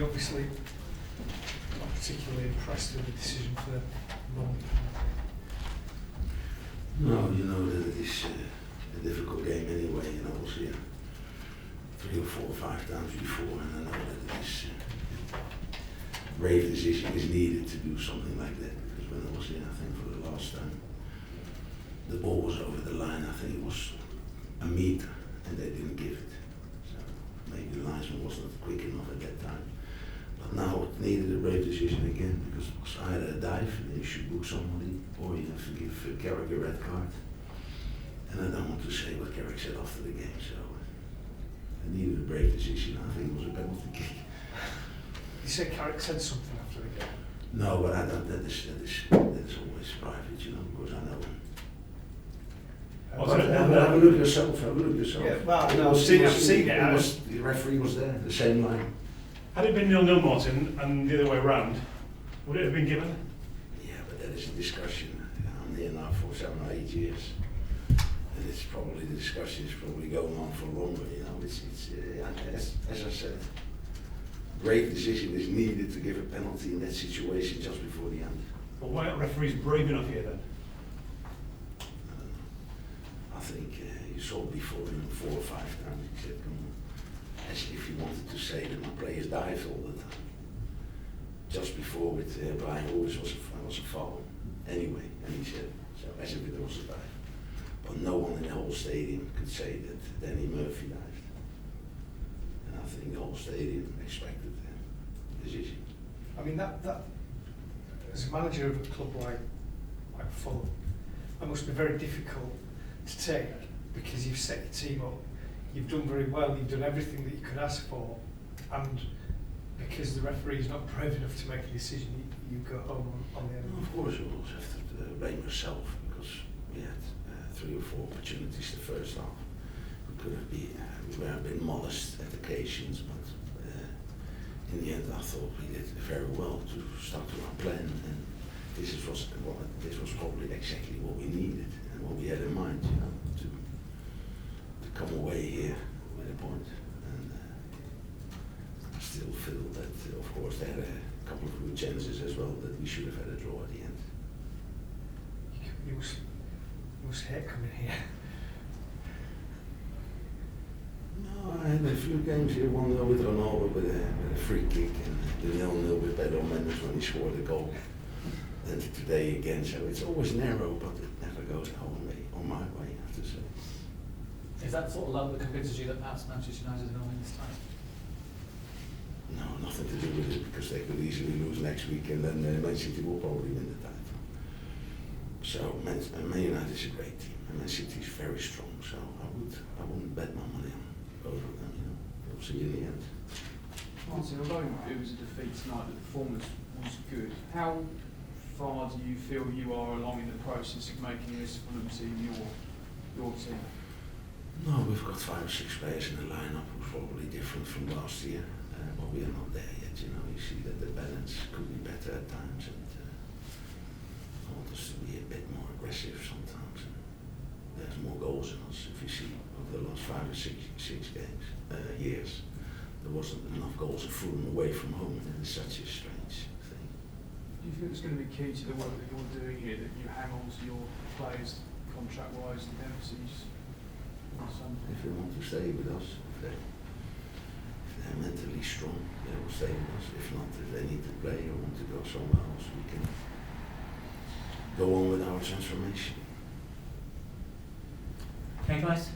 you're obviously not particularly impressed with the decision for long. No, you know that it is a difficult game anyway, and I was here 3 or 4 or 5 times before, and I know that it is a brave decision is needed to do something like that, because when I was here, I think for the last time, the ball was over the line, I think it was a meter, and they didn't give it. So maybe the linesman wasn't quick enough at that time. But now it needed a brave decision again, because it was either a dive, and you should book somebody, or you have to give Carrick a red card. And I don't want to say what Carrick said after the game, so it needed a brave decision. I think it was a penalty kick. You said Carrick said something after the game? No, but I don't, that is always private, you know, because I know him. Have a look yourself, Yeah, well, no, I've seen it. The referee was there, the same line. Had it been 0-0, Martin, and the other way round, would it have been given? Yeah, but that is a discussion. I'm here now for 7 or 8 years. And it's probably, the discussion is probably going on for longer, you know. It's as I said, brave decision is needed to give a penalty in that situation just before the end. Well, why aren't referees brave enough here then? I don't know. I think you saw before, you know, 4 or 5 times he said, come on. As if he wanted to say that my players dive all the time. Just before with Brian Lewis was a foul anyway, and he said, so as if it was a dive. But no one in the whole stadium could say that Danny Murphy dived. And I think the whole stadium expected the decision. I mean, that as a manager of a club like Fulham, that must be very difficult to take, because you've set your team up, you've done very well, you've done everything that you could ask for, and because the referee is not brave enough to make a decision, you go home on the end. Well, of course you also have to blame yourself, because we had 3 or 4 opportunities the first half. We could have been, we were a bit modest at occasions, but in the end I thought we did very well to start to our plan, and this was probably exactly what we needed and what we had in mind, you know, to come away here with a point. And I still feel that, of course, they had a couple of good chances as well, that we should have had a draw at the end. You must hate coming here. No, I had a few games here, 1-0 with Ronaldo with a free kick, and the 0-0 with Pedro Mendes when he scored a goal. And today again, so it's always narrow, but it never goes on my way, I have to say. Is that sort of level that convinces you that perhaps Manchester United are going to win this time? No, nothing to do with it, because they could easily lose next week, and then Man City will probably win the title. So Man United is a great team, and Man City is very strong. So I wouldn't bet my money on both of them. You know, we'll see in the end. Martin, although it was a defeat tonight, the performance was good. How far do you feel you are along in the process of making this Fulham team your team? No, we've got 5 or 6 players in the lineup who's probably different from last year, but we are not there yet. You know, you see that the balance could be better at times, and I want us to be a bit more aggressive sometimes. And there's more goals in us. If you see over the last 5 or 6 years, there wasn't enough goals of Fulham away from home, and it's such a strange thing. Do you think it's going to be key to the work that you're doing here, that you hang on to your players contract-wise and emphases? If they want to stay with us, if they're mentally strong, they will stay with us. If not, if they need to play or want to go somewhere else, we can go on with our transformation. Okay, guys.